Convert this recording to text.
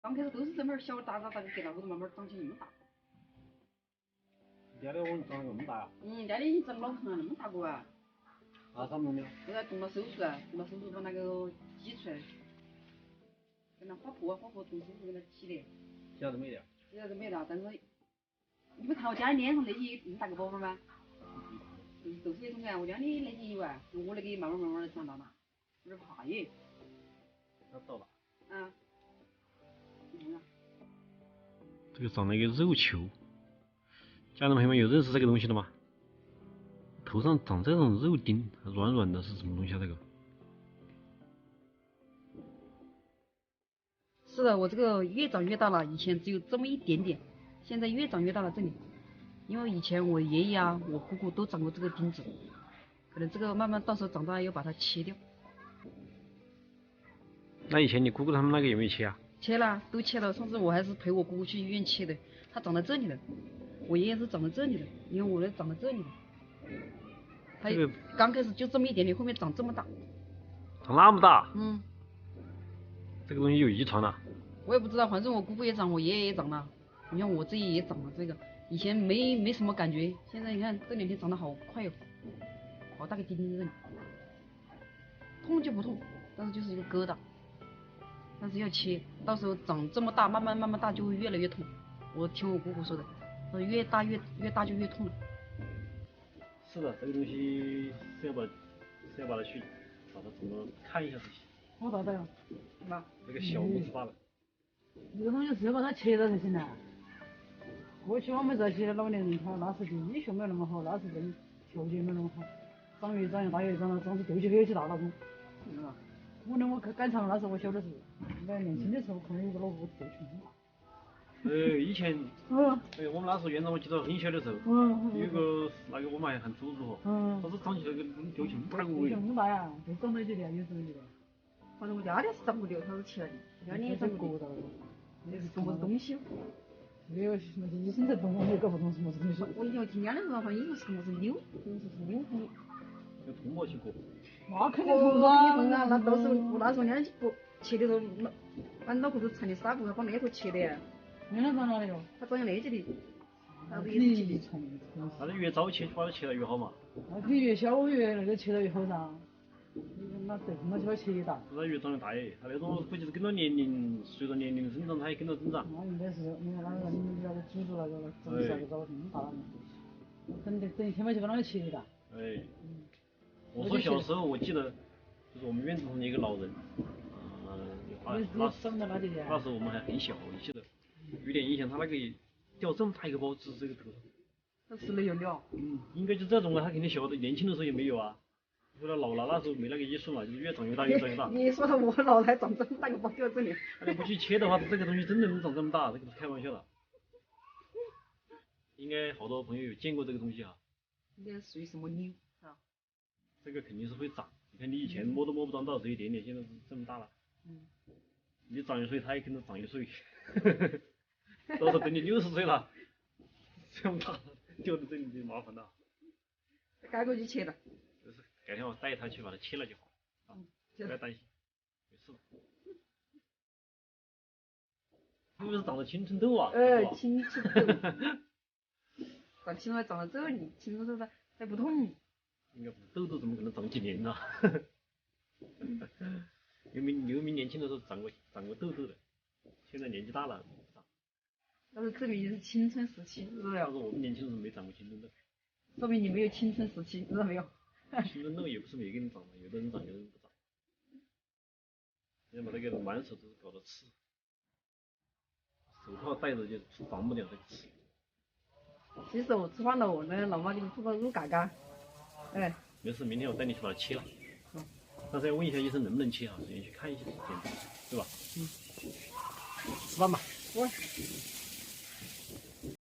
刚开始都是这么小打打给那屋头慢慢长起那么大。家里我长得那么大呀？家里已经长老成了，那么大个啊！那咋弄的？后来动了手术啊，动了手术把那个挤出来，跟那花破动手术给它挤的。现在都没得。现在都没了，但是你不看我家里脸上那些那么大个包包吗？都是那种啊，我家里那些有啊，我那个慢慢的长大了，有点怕耶。那到了。啊。这个长了一个肉球，家人朋友们有认识这个东西的吗？头上长这种肉丁，软软的，是什么东西啊？这个？是的，我这个越长越大了，以前只有这么一点点，现在越长越大了这里。因为以前我爷爷啊，我姑姑都长过这个钉子，可能这个慢慢到时候长大要把它切掉。那以前你姑姑他们那个有没有切啊？切了，都切了。上次我还是陪我姑姑去医院切的，它长在这里了。我爷爷是长在这里的，因为我的长在这里的。它刚开始就这么一点点，后面长这么大。长那么大？这个东西有遗传了？我也不知道，反正我姑姑也长，我爷爷也长了，你看我自己也长了这个。以前没什么感觉，现在你看这两天长得好快哦，好大个钉子这里。痛就不痛，但是就是一个疙瘩。但是要切，到时候长这么大，慢慢大就会越来越痛。我听我姑姑说的，说越大就越痛了。是的，这个东西是要把它去找它怎么看一下才行。好大的呀？是吧？这个小拇指大的。这个东西是要把它切了才行的。过去我们这些老年人他那时候医学没有那么好，那时候条件没有那么好，长越长越大越长得斗起黑起大那种。是吧？我赶场那时候我小的时候，年轻的时候可能有个老虎斗起很大。以前，我们那时候院长我记得很小的时候，有个那个我们还喊猪猪伙，他是长起那个掉起那么大个尾。掉很大呀，就长到这里，有时候这个。反正我家里是长不掉，它是起来的，家里也长不掉。这是什么东西？没有那些医生才懂，我也搞不懂什么东西。我以前我听人家的说，好像医生是什么是瘤，是瘤骨。有痛过去过。那肯定痛啊！那到时候我那时候人家不切的时候，俺脑壳子缠的纱布，把那头切的。原来长哪里哟？他长在那这里，那是也切的。那就越早切，把它切了越好嘛。那肯定越小越那个切得越好噻。那对，那就要切大。那越长越大耶，它那种估计是跟着年龄，随着年龄的增长，它也跟着增长。那应该是，你看那个猪猪那个长啥子长这么大了，等一天嘛就把那个切大。我说小时候我记得，就是我们院子上的一个老人，那时候我们还很小，我记得有点印象，他那个掉这么大一个包，是这个头上。他吃了有料。应该就这种啊，他肯定小的年轻的时候也没有啊。后来老了那时候没那个医术嘛，就是越长越大。你说的我老来长这么大个包掉这里。你不去切的话，这个东西真的能长这么大，这个是开玩笑的。应该好多朋友有见过这个东西啊。应该属于什么瘤？这个肯定是会长，你看你以前摸都摸不长到这一点点，现在是这么大了。你长1岁，它也跟着长1岁。到时候等你60岁了，这么大掉在这里就麻烦了。改过去切了。就是改天我带他去把它切了就好，不要担心，没事的。是不是长了青春痘啊？青春痘。长青春还长到这里，青春痘还不痛。应该不是，痘痘怎么可能长几年呢？刘明年轻的时候长过痘痘的，现在年纪大了不长。但是这里是青春时期，知道没有？但是我们年轻的时候没长过青春痘。说明你没有青春时期，知道没有？青春痘也不是每个人长的，有的人长，有的人不长。要把那个满手都是搞得刺，手套戴着就防不了这个刺。洗手吃饭了，我那老妈给你做个肉嘎嘎。没事，明天我带你去把它切了。但是要问一下医生能不能切啊，先去看一下检查，对吧？吃饭吧。